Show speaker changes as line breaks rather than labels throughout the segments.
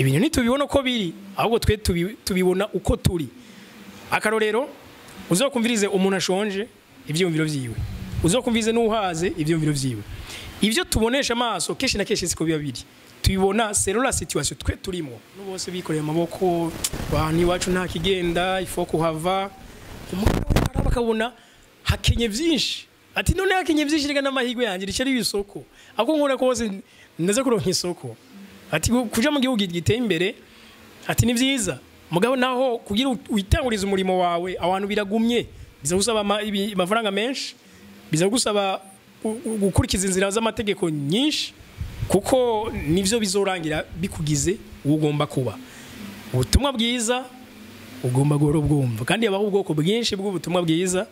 ibintu ntitubibona uko biri ahubwo twe tubibona uko turi. Akarorero uzokumvirize umuntu ashonje ivyumviro vyiwe, uzokumvirize n'uhaze ivyumviro vyiwe. Ivyo tubonesha amaso keshi na keshi siko biba biri, tubibona selon la situation twe turimo. N'ubose bikoreye amaboko bani wacu nta kigenda ifo kuhava, bakabona hakenye vyinshi, ati none hakenye vyinshi rega n'amahirwe yanje ricari bisoko ako nkora kose ndaza kuronka isoko, ati kuja mu gihugu giteye imbere, ati ni vyiza mugabo naho kugira uitanguriza umurimo wawe abantu biragumye, biza gusaba amafaranga menshi, biza gusaba gukurikiza inzira z'amategeko nyinshi, kuko nivyo bizorangira bikugize ugomba kuba. Ubutumwa bwiza ugomba bwumva, kandi abaho ubwoko bwinshi bw'ubutumwa bwiza.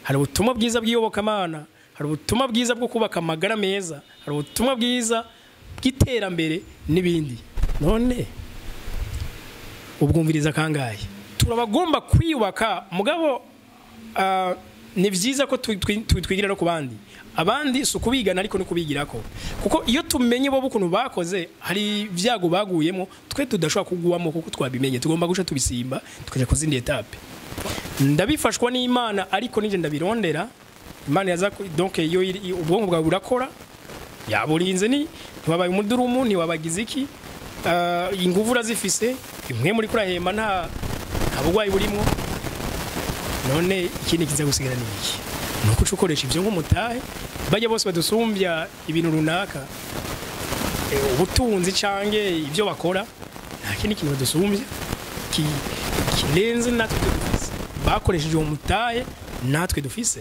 Hari ubutumwa bwiza bw'iyobokamana, hari ubutumwa bwiza bwo kubaka amagara meza, hari ubutumwa bwiza bw'iterambere n'ibindi. None ubwumviriza kangahe? Turabagomba kwiyubaka mugabo ni vyiza ko twigira no kubandi. Abandi sukubigana ariko no kubigirako, kuko iyo tumenye bo bukuntu bakoze hari vyago baguyemo twe tudashobora kuguwamo, kuko twabimenye tugomba guca tubisimba tukaje kuzindi etape. Ndabifashwa n'Imana ariko nije ndabirondera. Imana yaza donc iyo ubwonko bwawe burakora yaburinze, ni ntiwabaye umudurumu, ntiwabagize iki, inguvu urazifise, imwe muri kurahema nta bugwayi burimo. None ikindi kiza gusigara ni iki? Nuko ukoresha ivyo nk'umutahe. Bajya bose badusumbya ibintu runaka, ubutunzi cange ivyo bakora, nta kindi kintu badusumbya kirenze natwe dufise. Bakoresheje uwo mutahe natwe dufise.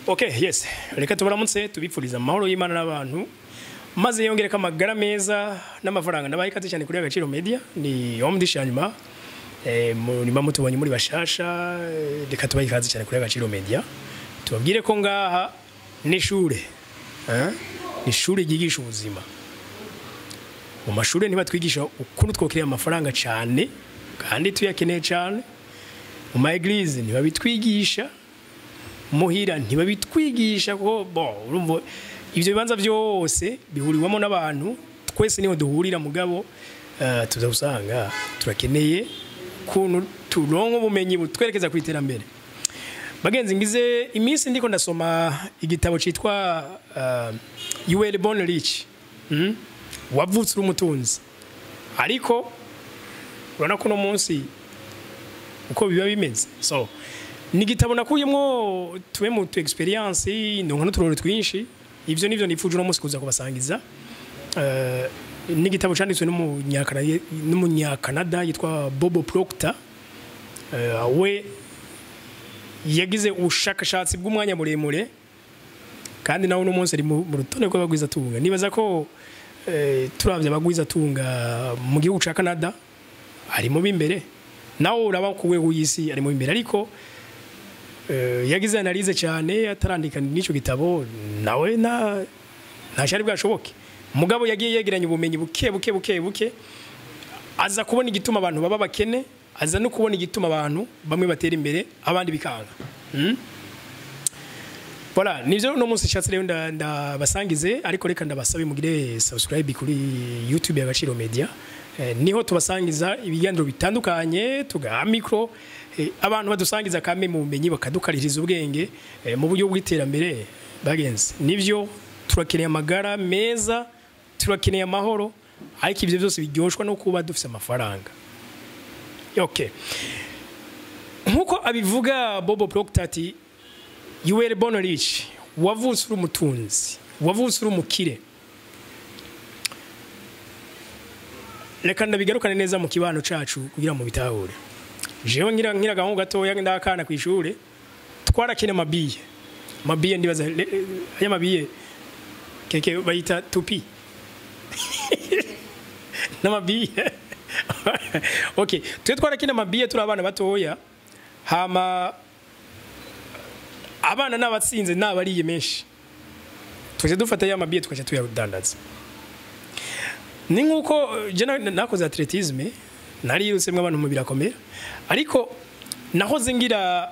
Okay, yes. Reka tubaramutse tubipfuriza amahoro y'Imana n'abantu, maze yongereka amagara meza n'amafaranga. Ndabaye ikaze cyane kuri Agaciro Media, ni omdishanyuma muri bamutubonye muri bashasha. Reka tubaye ikaze cyane kuri Agaciro Media, tubabwire ko ngaha ni ishure, ni ishure ryigisha ubuzima. Mu mashure niba twigisha ukuntu twokirira amafaranga cyane kandi tuyakeneye cyane. Mu ma eglise niba bitwigisha, muhira ntiba bitwigisha ko urumva ivyo bibanza byose bihuriwamo n'abantu, twese niho duhurira mugabo tuza usanga turakeneye kuntu turonka ubumenyi butwerekeza ku iterambere. Bagenzi, ngize iminsi ndiko ndasoma igitabo citwa You Were Born Rich, Wavutse Utunze. Ariko urana ko no munsi uko biba bimeze, so ni igitabo nakuyemo tuwe mu experience ndonka n'uturoro twinshi. Ivyo nivyo nifuje no munsi kuza kubasangiza. Ni igitabo canditswe n'umunyakanada yitwa Bobo Proctor. We yagize ubushakashatsi bw'umwanya muremure, kandi nawe no munsi ari mu rutonde rw'abagwiza tunga. Nibaza ko turavye abagwiza tunga mu gihugu ca Canada ari mu bimbere, nawe uraba kuwe uyisi ari mu bimbere. Ariko yagize analize cyane atarandika n'ico gitabo, nawe ntashari bwashoboke. Mugabo yagiye yegeranya ubumenyi buke aza kubona igituma abantu baba bakene, aza no kubona igituma abantu bamwe batera imbere abandi bikanga. Voilà, nivyo no munsi cyatse rero ndabasangize. Ariko reka ndabasabe mugire subscribe kuri YouTube ya Agaciro Media, niho tubasangiza ibiganiro bitandukanye, tugaha micro abantu badusangiza kame mu bumenyi, bakadukaririza ubwenge mu buryo bw'iterambere. Bagenzi, nivyo turakeneye amagara meza, turakeneye amahoro, ariko ivyo byose biryoshwa no kuba dufise amafaranga. Okay, nkuko abivuga Bobo Proctor ati You Were Born Rich, wavutse uri umutunzi, wavutse uri umukire. Reka ndabigarukane neza mu kibano cacu kugira mu bitahure. Jewe ngira gahungu gatoya ndakana ku ishure, twarakina mabiye ndibaza aya mabiye keke bayita tupi n'amabiye. Okay, twe twarakina mabiye turi abana batoya, hama abana n'abatsinze n'abariye menshi, tuje dufata ya mabiye tukaje tuyadandaza. Ni nkuko je nakoze atletisme, narirutse mwe abantu mu birakomera, ariko nahoze ngira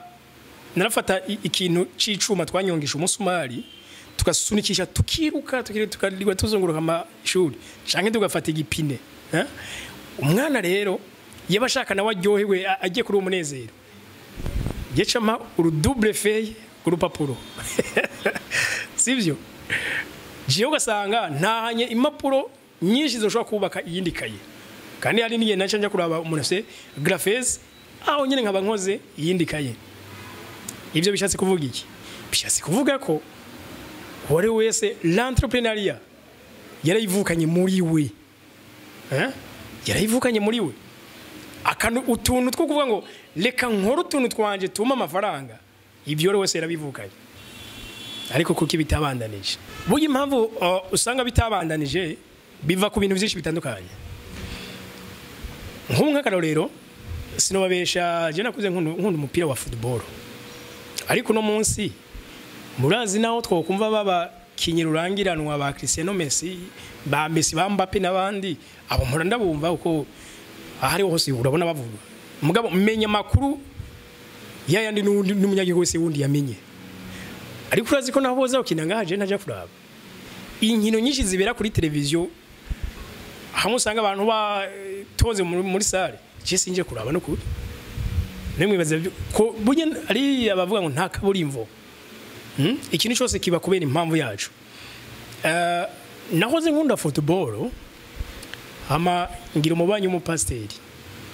narafata ikintu c'icuma twanyongisha umusumari tukasunikisha tukiruka tukarirwa tuzunguruka amashuri canke tugafata igipine umwana rero yabashaka nawe aryohewe agiye kuri umunezero yecama double feuille kurupapuro sivyo jiyo gasanga ntahanye impapuro nyinshi zoshobora kubaka iyindi kaye kandi hari niye nacanja kuraba umuntu se graphese aho nyine nkaba nkoze iyindi kaye ivyo bishatse kuvuga iki bishatse kuvuga ko wari wese l'entrepreneuriat yarayivukanye muri we yarayivukanye muri we akanu utuntu two kuvuga ngo reka nkora utuntu twanje tuma amafaranga ibyo wari wese yarabivukanye ariko kuko bitabandanije buye impamvu usanga bitabandanije biva ku bintu byinshi bitandukanye nk'akarorero sinobabesha je nakuze nkunda umupira wa football ariko no munsi murazi naho twokumva baba kinyirurangiranwa ba Cristiano Messi ba Messi ba Mbappe nabandi abo mpora ndabumva uko ahari hose urabona bavuga mugabo menya makuru yayandi n'umunyagiko wese wundi yamenye ariko urazi ko naho boza ukina ngaje ntaje kuraba inkino nyinshi zibera kuri televiziyo hamwe usanga abantu batoze muri sale je sinje kuraba no kuri nemwe baza ko bunye ari abavuga ngo nta kaburimvo ikintu cyose kiba kubera impamvu yacu nahoze nkunda football ama ngira umubanyi umupasteri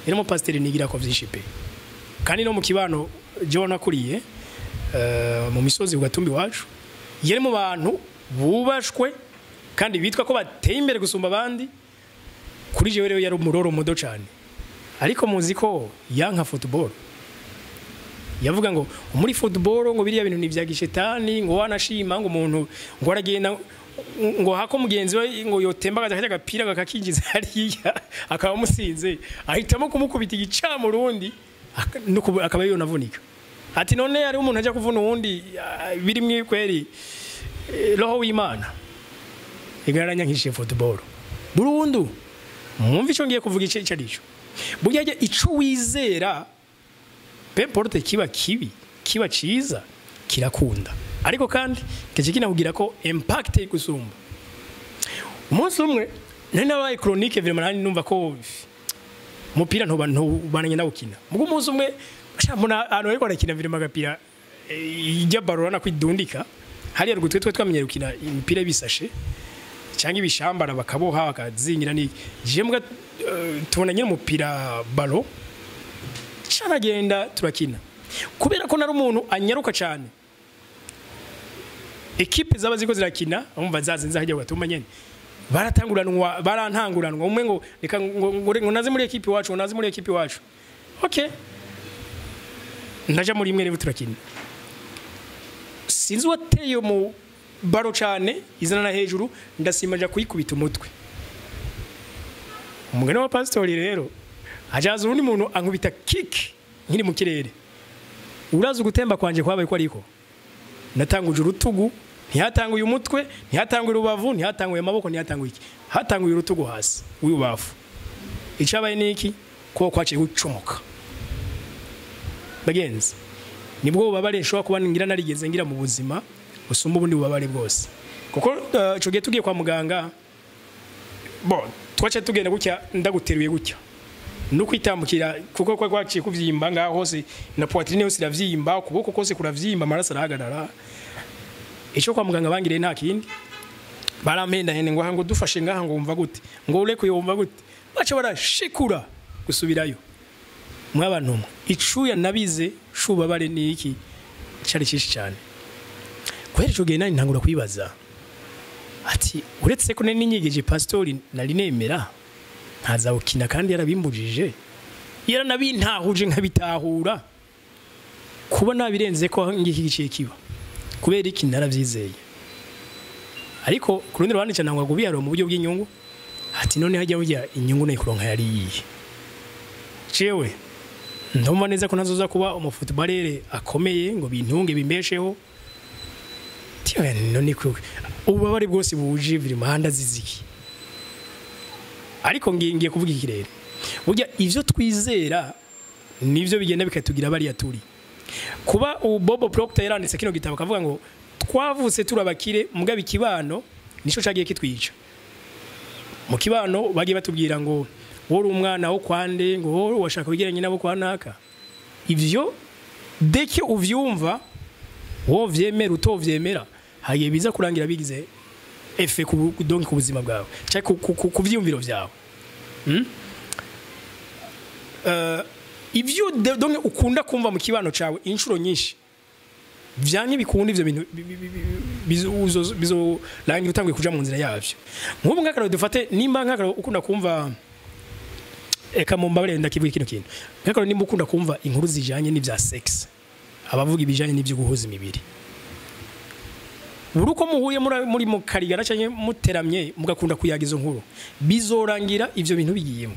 ino umupasteri nigira ko vyinshi pe kandi no mu kibano je nakuriye mu misozi ugatumbi wacu yere mu bantu bubashwe kandi bitwa ko bateye imbere gusumba abandi kuri je rero yari umuroro mudo cyane ariko muzi ko yanka football yavuga ngo muri football ngo biriya bintu ni vya gishetani ngo wanashima ngo umuntu ngo aragenda ngo hako mugenzi we ngo yotemba gaje agapira gakakingiza hariya akaba musinze ahitamo kumukubita igica mu rundi akaba yonavunika ati none ari umuntu aje kuvuna uwundi biri mwikweri roho w'Imana igaranya nk'ishe football burundu mwumva ico ngiye kuvuga ice carico burya ico wizera peporte kiba kibi kiba ciza kirakunda ariko kandi kije kinakugira ko impact gusumba umunsi umwe nari nabaye chronique vraiment numva ko mupira ntubananye nawukina mugo umunsi umwe shambona ano ariko arakina vraiment agapira ijya barona kwidundika hari rugutwe twamenye rukina imipira bisashe cyangwa ibishambara bakaboha bakazingira ni je mbwa tubona nyine umupira ballon cyaragenda turakina kubera ko nari umuntu anyaruka cyane equipe zaba ziko zirakina umva zazinze hajya gatuma nyene barantanguranwa umwe ngo reka ngo naze muri equipe wacu naze muri equipe wacu okay ndaje muri imwe rero turakina sinzi wateye mu baro cyane izana na hejuru ndasimaje kuyikubita umutwe umugene wa pastori rero ajaza urundi muntu ankubita kick nkiri mu kirere uraza gutemba kwanje kwabaye ko ariko natanguje urutugu ntihatanguye umutwe ntihatanguye urubavu ntihatanguye amaboko ntihatanguye iki hatanguye urutugu hasi uyubafu icabaye niki ko kwaciye gucomoka bagenzi nibwo ubabare nshobora kuba ngira narigeze ngira mu buzima usumba ubundi ubabare bwose kuko ico gihe tugiye kwa muganga twacha tugenda gutya ndaguteruye gutya nukwitambukira kuko kwaciye kuvyimba ngaho hose na poitrine yose iravyimba ukuboko kose kuravyimba amaraso arahagarara ico kwa muganga bangire nta kindi barampenda hene ngo dufashe ngaha ngo umva gute ngo ureke yumva gute baca barashikura gusubirayo mwabantu icuya nabize shubabare ni iki cyari cishi cyane kweri cyo gena ntangura kwibaza ati uretse ko n'inyigeje pastori nari nemera ntaza ukina kandi yarabimbujije yaranabintahuje nkabitahura kuba nabirenze ko ngiki giciye kiba kubera iki naravyizeye ariko kurundi rwanda cyane ngo gubiyaro mu buryo bw'inyungu ati none hajya burya inyungu nayikuronka yari yiye cewe ndumva neza ko nazoza kuba umufootballere akomeye ngo bintunge bimbesheho tiwe none ko ubabare bwose buje biri mahanda ziziki ariko ngiye kuvuga ikirere burya ivyo twizera nivyo bigenda bikatugira bari yaturi kuba Bobo Proctor yaranditse kino gitabo kavuga ngo twavutse turabakire mugabe ikibano nico cagiye kitwica mu kibano bagiye batubwira ngo wori umwana wo kwande ngo wori washaka kugeranye nabo kwanaka ivyo deke uvyumva wo vyemera utovyemera hagiye biza kurangira bigize efe ku buzima bwawe cyangwa ku vyumviro vyawe ivyo donc ukunda kumva mu kibano cawe inshuro nyinshi vyanke bikunda ivyo bintu bizo rangira utanguye kuja mu nzira yavyo nk'ubu ngakaro dufate nimba ngakaro ukunda kumva eka mu mbabare ndakivuga kino kintu ngakaro nimba ukunda kumva inkuru zijanye n'ivya sex abavuga ibijanye n'ivyo guhuza imibiri uruko muhuye muri mu karigana cyanye muteramye mugakunda kuyaga izo nkuru bizorangira ivyo bintu bigiyemo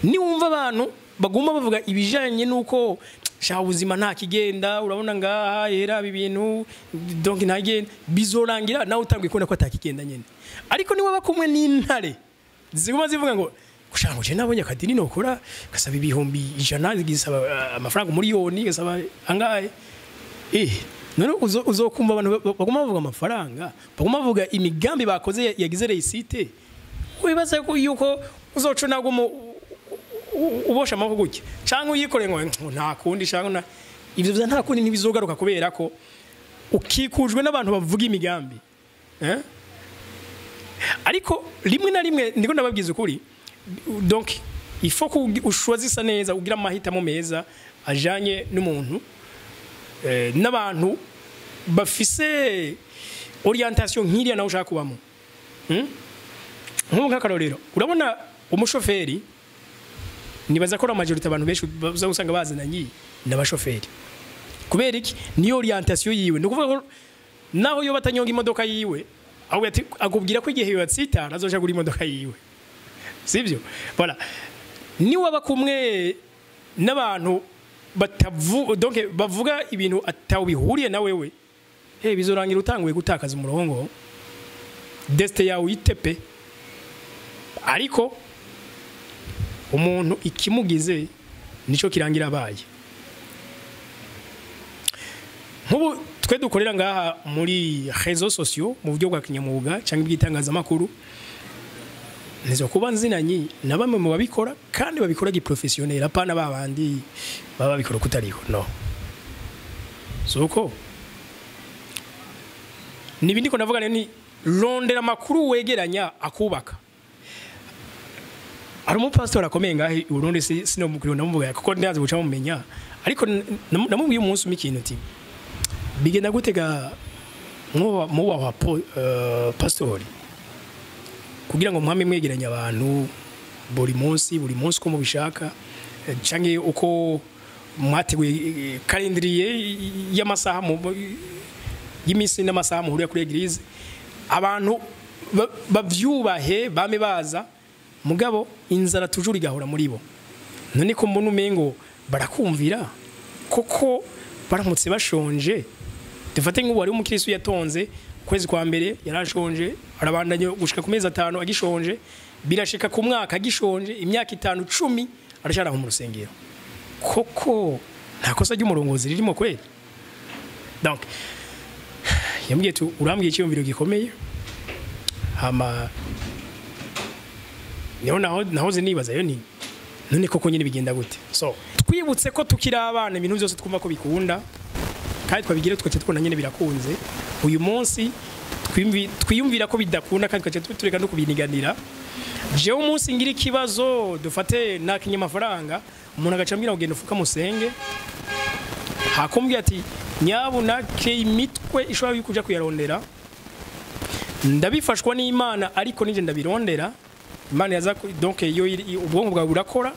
ni wumva abantu baguma bavuga ibijanye nuko sha ubuzima nta kigenda urabona ngaha era ibintu donc ntagenda bizorangira nawe utangiye kubona ko atakigenda nyene ariko niwe bakumwe n'intare ziguma zivuga ngo kushanga je nabonye akadini nokora gasaba ibihumbi 100 gisaba amafaranga miliyoni gasaba angahe none uzokumva abantu baguma bavuga amafaranga baguma bavuga imigambi bakoze yagize reisite wibaza ko yuko uzoco nago ubosha amaboko gutya cyangwa uyikore ngo nta kundi cyangwa ivyo bya nta kundi nibizogaruka kubera ko ukikujwe n'abantu bavuga imigambi ariko rimwe na rimwe ndiko ndababwiza ukuri donc il faut que ushwazisa neza ugira amahitamo meza ajanye n'umuntu n'abantu bafise orientation nkiriya nawe ushaka kubamo nk'ubu nk'akarorero urabona umushoferi nibaza ko majorité abantu benshi bazagusanga bazananye n'abashoferi kubera iki ni orientation yiwe no kuvuga naho yo batanyonga imodoka yiwe aho ati agubwira ko igihe yatsita azoja gura imodoka yiwe sivyo voilà ni waba kumwe n'abantu donc bavuga ibintu atawo bihuriye na wewe bizorangira utanguye gutakaza umurongo deste yawe itepe ariko umuntu ikimugize nico kirangira abaye nk'ubu twe dukorera ngaha muri réseaux sociaux mu buryo bwa kinyamuga cyangwa ibyitangaza makuru nizo kuba nzinanyi na bamwe mu babikora kandi babikora giprofessionnel apana babandi baba bikora kutariho no suko nibindi ko navuga ni rondera makuru wegeranya akubaka ari mu pastor akomeye ngahe Burundi sino mukuru namuvuga kuko ndazi buca mumenya ariko namubwiye umunsi umikino ati bigenda gutega mu wa pastor kugira ngo muhame mwegeranya abantu buri munsi ko mubishaka canke uko mwateguye calendrier y'amasaha y'imisi n'amasaha muhuriye kuri eglise abantu bavyubahe bame baza mugabo inzara tujuri gahora muri bo none ko mbona umengo barakumvira koko baramutse bashonje dufate nk'ubu ari umukristo yatonze kwezi kwa mbere yarashonje arabandanye gushika ku mezi 5 agishonje birashika ku mwaka agishonje imyaka 5 10 arashara mu rusengero koko nta kosa ry'umurongozi ririmo kweli donc yambwiye tu urambwiye cyumviro gikomeye hama nahoze nibaza yo ni none koko nyine bigenda gute so twibutse ko tukira abana ibintu byose twumva ko bikunda kandi twabigire twace twona nyine birakunze uyu munsi twiyumvira ko bidakunda kandi twace tureka no kubiniganira je umunsi ngira ikibazo dufate nakinye amafaranga umuntu agacambira ugenda ufuka musenge hakumbwiye ati nyabu nake imitwe ishobora kuja kuyarondera ndabifashwa n'Imana ariko nije ndabirondera Imana yaza donc yo ubwonko bwawe burakora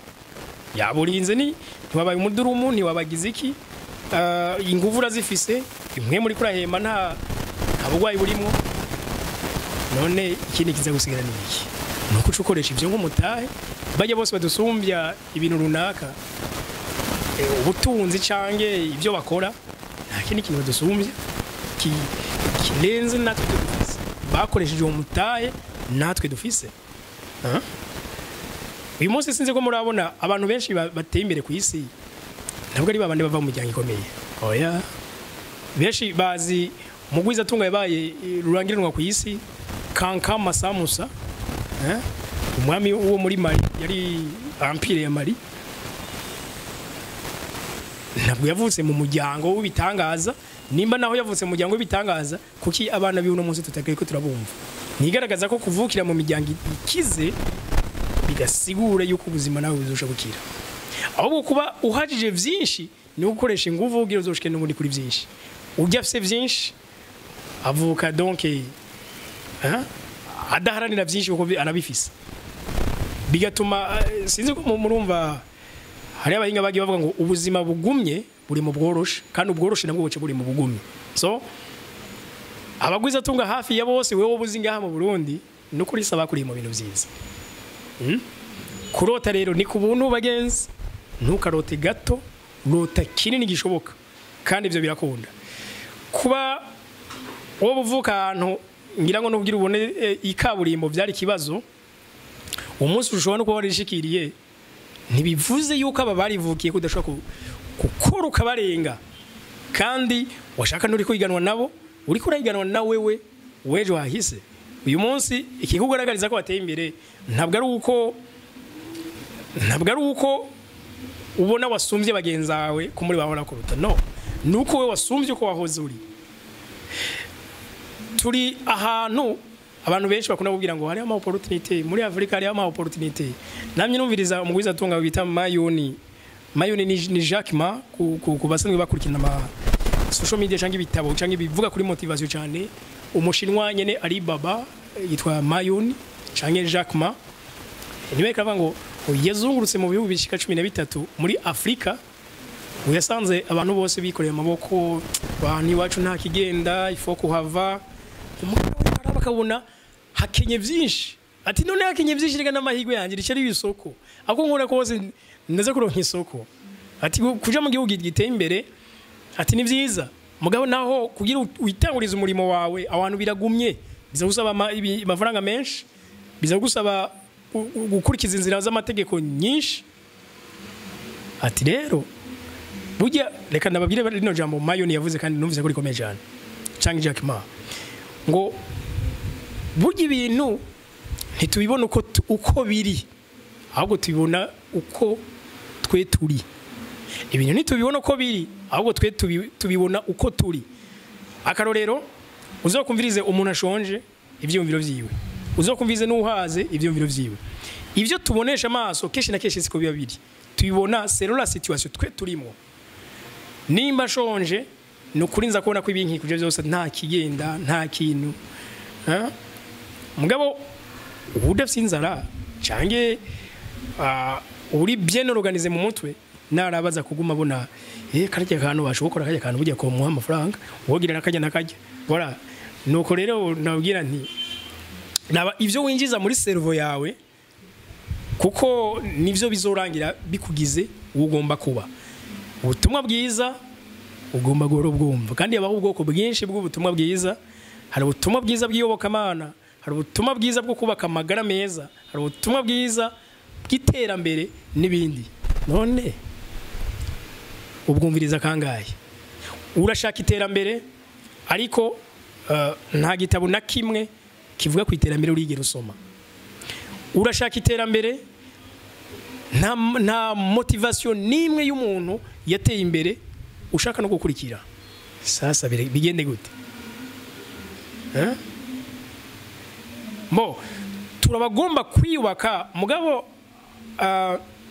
yaburinze ni ntiwabaye umudurumu ntiwabagize iki inguvu razifise imwe muri kurahema nta bugwayi burimo none ikindi kiza gusigara ni iki nuko ukoresha ivyo nk'umutahe bajya bose badusumbya ibintu runaka ubutunzi cange ivyo bakora nta kindi kintu badusumbya kirenze natwe dufise bakoresheje uwo mutahe natwe dufise uyu munsi sinzi ko murabona abantu benshi bateye imbere ku isi ntabwo ari babandi bava mu muryango ikomeye oya benshi bazi mugwiza tunga yabaye rurangiranwa ku isi Kankama Samusa umwami wo muri Mali yari empire ya Mali ntabwo yavutse mu muryango w'ibitangaza nimba naho yavutse mu muryango w'ibitangaza kuki abana biuno munsi tutakaye ko turabumva nigaragaza ko kuvukira mu miryango ikize bigasigura yuko ubuzima nawe buzosha bukira ahubwo kuba uhajije vyinshi ni ukoresha inguvu ugira uzoshike n'ubundi kuri vyinshi urya afise vyinshi avuka donc adaharanira vyinshi kuko anabifise bigatuma sinzi ko murumva hari abahinga bagiye bavuga ngo ubuzima bugumye buri mu bworoshe kandi ubworoshe nabwo buce buri mu bugumye so abagwiza tunga hafi ya bose wewe ubuzinga mu Burundi no kuri saba kuri mu bintu vyiza kurota rero ni kubuntu bagenzi ntukarote gato rota kinini gishoboka kandi ivyo birakunda kuba wo buvuka ahantu ngira ngo nugira ubone ikaburimbo byari kibazo umunsi ushobora no kuba warishikiriye ntibivuze yuko aba barivukiye kudashaka gukora ukabarenga kandi washaka nuri kwiganwa nabo uri kurayiganwa na wewe weje wahise uyu munsi ikikugaragariza ko wateye imbere ntabwo ari uko ubona wasumbye bagenzawe ko muri bahora kuruta no nuko we wasumbye uko wahoze uri turi ahantu abantu benshi bakunda kubwira ngo hari ama opportunity muri Afrika hari ama opportunity namye numviriza umugwiza tunga bita Mayoni ni Jacques Ma ku basanzwe bakurikirana ama social media cyangwa ibitabo cyangwa bivuga kuri motivation cyane umushinwa nyene ari baba yitwa Mayoni cyangwa Jacques Ma niwe kavuga ngo yazungurutse mu bihugu bishika 13 muri Afrika uyasanze abantu bose bikoreye amaboko bani wacu nta kigenda ifo kuhava bakabona hakenye byinshi ati none hakenye byinshi rega n'amahirwe yanjye ricari bisoko ako nkora kose ndaza kuronka isoko ati kuja mu gihugu giteye imbere ati ni byiza mugabo naho kugira uitanguriza umurimo wawe abantu biragumye biza gusaba amafaranga menshi biza gusaba gukurikiza inzira z'amategeko nyinshi ati rero burya reka ndababwire rino jambo Mayoni yavuze kandi numvise ko rikomeye cyane cyangwa Jacques Ma ngo burya ibintu ntitubibona uko biri ahubwo tubibona uko twe turi ibintu ntitubibona uko biri ahubwo twe tubibona uko turi akarorero uzokumvirize umuntu ashonje ivyumviro vyiwe uzokumvirize n'uhaze ivyumviro vyiwe ivyo tubonesha amaso keshi na keshi siko biba biri tubibona c'est la situation twe turimo nimba shonje no kurinza kubona ko ibinki kuje byose nta kigenda nta kintu mugabo udafite inzara cange uri bien organisé mu mutwe narabaza kuguma bona karya kantu bashobora karya kantu bujya ko muha amafaranga wogira nakajya nakajya bora nuko rero nabwira nti naba ivyo winjiza muri servo yawe kuko nivyo bizorangira bikugize ugomba kuba ubutumwa bwiza ugomba goro bwumva kandi yabaho ubwoko bwinshi bw'ubutumwa bwiza hari ubutumwa bwiza bw'iyobokamana hari ubutumwa bwiza bwo kubaka amagara meza hari ubutumwa bwiza bw'iterambere n'ibindi none ubwumviriza kangaye urashaka iterambere ariko nta gitabo na kimwe kivuga ku iterambere urigera usoma urashaka iterambere nta motivation nimwe y'umuntu yateye imbere ushaka no gukurikira sasa bigende gute turabagomba kwiyubaka mugabo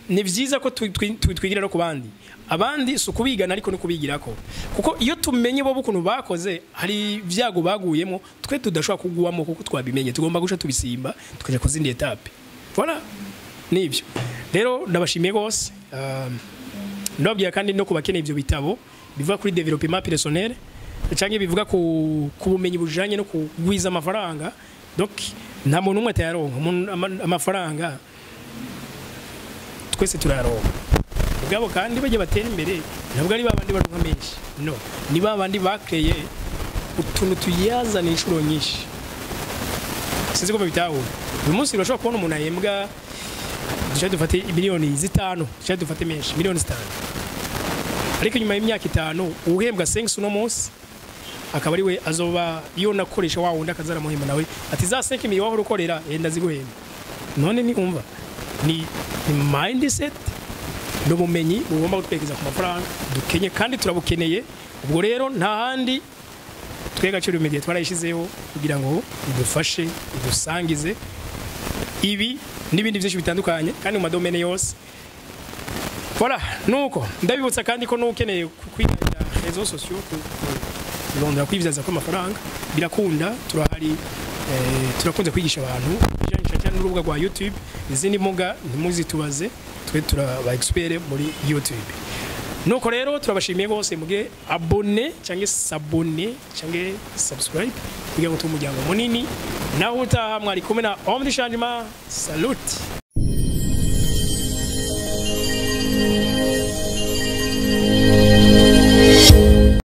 ni vyiza ko twigira no kubandi abandi sukubigana ariko no kubigirako kuko iyo tumenye bo bukuntu bakoze hari vyago baguyemo twe tudashobora kuguwamo kuko twabimenye tugomba guca tubisimba tukaje kuzindi etape voilà nibyo rero ndabashimiye gose ndababwira kandi no kubakeneye ibyo bitabo bivuga kuri développement personnel cyangwa bivuga ku bumenyi bujanye no kugwiza amafaranga donc nta muntu umwe atayaronka amafaranga twese turayaronka ubwabo kandi baje batera imbere ntabwo ari babandi baronka menshi no ni babandi bakreye utuntu tuyazana inshuro nyinshi sinzi ko babitahura uyu munsi urashobora kubona umuntu ahembwa dushaka dufate miliyoni 5 dushaka dufate menshi miliyoni 5 ariko nyuma y'imyaka 5 uhembwa 5 uno munsi akaba ari we azoba iyo nakoresha wa wundi akazara muhemba nawe ati za 5 miliyoni waho ukorera enda ziguhemba none ni umva ni mindset n'ubumenyi bugomba gutwekeza ku mafaranga dukenye kandi turabukeneye ubwo rero nta handi Twebwe Agaciro Media twarayishizeho kugira ngo idufashe idusangize ibi n'ibindi byinshi bitandukanye kandi mu madomene yose. Voilà, nuko ndabibutsa kandi ko nukeneye kwigira réseaux sociaux kurondera kwivyaza ko amafaranga birakunda turahari turakunze kwigisha abantu bijanye cyane n'urubuga rwa YouTube izindi mbuga ntimuzitubaze twe turaba expert muri YouTube. Nuko rero turabashimiye bose muge abone cyangwa s'abone cyangwa subscribe kugira ngo tumujyango munini naho utaha mwari kumwe na Omdishanjima. Salute.